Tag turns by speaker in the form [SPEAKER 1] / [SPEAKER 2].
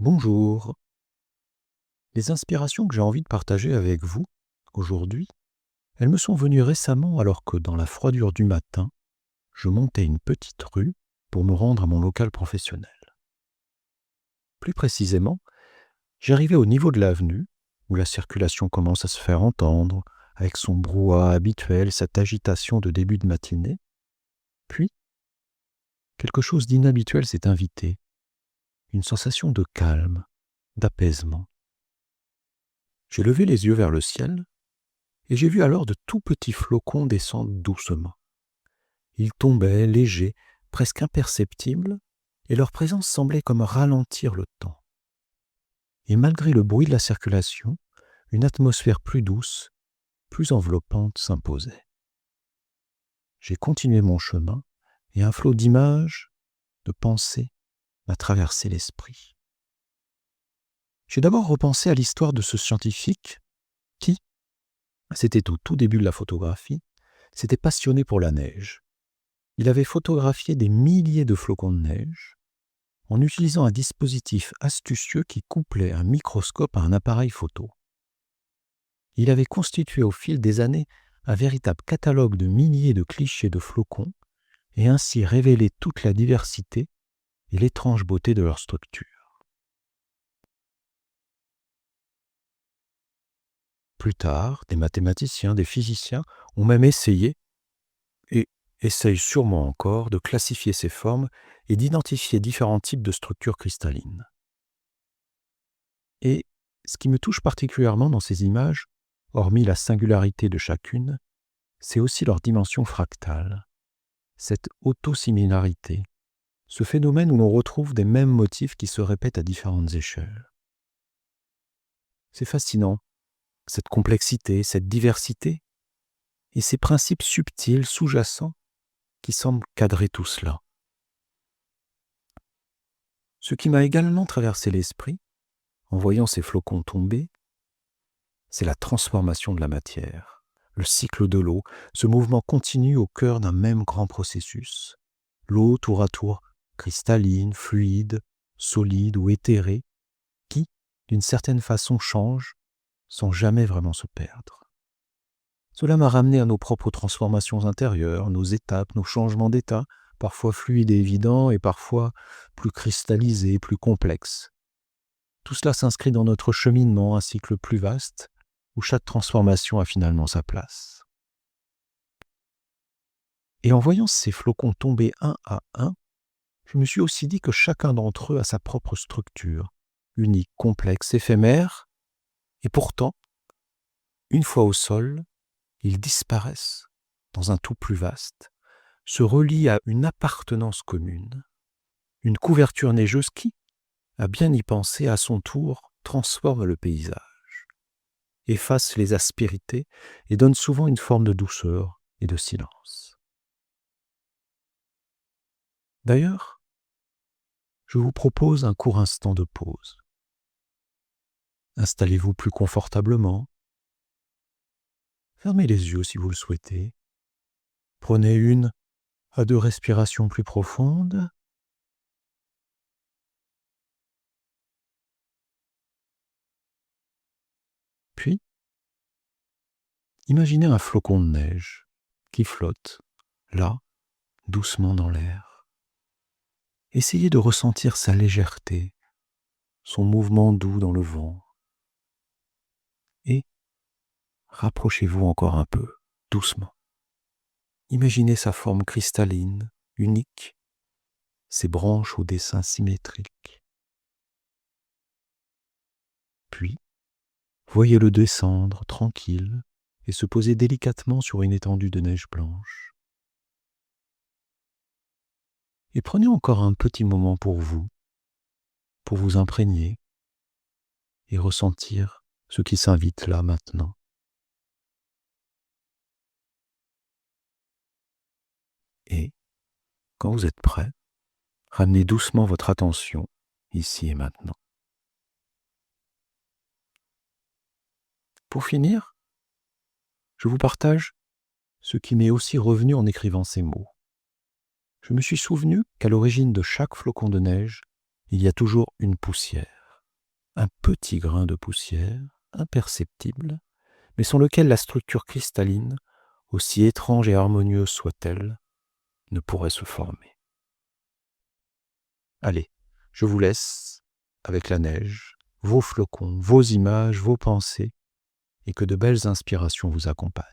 [SPEAKER 1] Bonjour. Les inspirations que j'ai envie de partager avec vous aujourd'hui, elles me sont venues récemment alors que dans la froidure du matin, je montais une petite rue pour me rendre à mon local professionnel. Plus précisément, j'arrivais au niveau de l'avenue où la circulation commence à se faire entendre avec son brouhaha habituel, cette agitation de début de matinée. Puis, quelque chose d'inhabituel s'est invité, une sensation de calme, d'apaisement. J'ai levé les yeux vers le ciel et j'ai vu alors de tout petits flocons descendre doucement. Ils tombaient légers, presque imperceptibles, et leur présence semblait comme ralentir le temps. Et malgré le bruit de la circulation, une atmosphère plus douce, plus enveloppante s'imposait. J'ai continué mon chemin, et un flot d'images, de pensées, m'a traversé l'esprit. J'ai d'abord repensé à l'histoire de ce scientifique qui, c'était au tout début de la photographie, s'était passionné pour la neige. Il avait photographié des milliers de flocons de neige en utilisant un dispositif astucieux qui couplait un microscope à un appareil photo. Il avait constitué au fil des années un véritable catalogue de milliers de clichés de flocons et ainsi révélé toute la diversité et l'étrange beauté de leur structure. Plus tard, des mathématiciens, des physiciens ont même essayé, et essayent sûrement encore, de classifier ces formes et d'identifier différents types de structures cristallines. Et ce qui me touche particulièrement dans ces images, hormis la singularité de chacune, c'est aussi leur dimension fractale, cette autosimilarité, ce phénomène où l'on retrouve des mêmes motifs qui se répètent à différentes échelles. C'est fascinant, cette complexité, cette diversité, et ces principes subtils, sous-jacents, qui semblent cadrer tout cela. Ce qui m'a également traversé l'esprit, en voyant ces flocons tomber, c'est la transformation de la matière, le cycle de l'eau, ce mouvement continu au cœur d'un même grand processus. L'eau tour à tour cristalline, fluide, solide ou éthérée, qui, d'une certaine façon, change sans jamais vraiment se perdre. Cela m'a ramené à nos propres transformations intérieures, nos étapes, nos changements d'état, parfois fluides et évidents et parfois plus cristallisés, plus complexes. Tout cela s'inscrit dans notre cheminement, un cycle plus vaste, où chaque transformation a finalement sa place. Et en voyant ces flocons tomber un à un, je me suis aussi dit que chacun d'entre eux a sa propre structure, unique, complexe, éphémère, et pourtant, une fois au sol, ils disparaissent dans un tout plus vaste, se relient à une appartenance commune, une couverture neigeuse qui, à bien y penser, à son tour, transforme le paysage, efface les aspérités et donne souvent une forme de douceur et de silence. D'ailleurs, je vous propose un court instant de pause. Installez-vous plus confortablement. Fermez les yeux si vous le souhaitez. Prenez 1 à 2 respirations plus profondes. Puis, imaginez un flocon de neige qui flotte, là, doucement dans l'air. Essayez de ressentir sa légèreté, son mouvement doux dans le vent. Et rapprochez-vous encore un peu, doucement. Imaginez sa forme cristalline, unique, ses branches au dessin symétrique. Puis, voyez-le descendre, tranquille, et se poser délicatement sur une étendue de neige blanche. Et prenez encore un petit moment pour vous imprégner et ressentir ce qui s'invite là maintenant. Et, quand vous êtes prêt, ramenez doucement votre attention ici et maintenant. Pour finir, je vous partage ce qui m'est aussi revenu en écrivant ces mots. Je me suis souvenu qu'à l'origine de chaque flocon de neige, il y a toujours une poussière. un petit grain de poussière, imperceptible, mais sans lequel la structure cristalline, aussi étrange et harmonieuse soit-elle, ne pourrait se former. Allez, je vous laisse avec la neige, vos flocons, vos images, vos pensées, et que de belles inspirations vous accompagnent.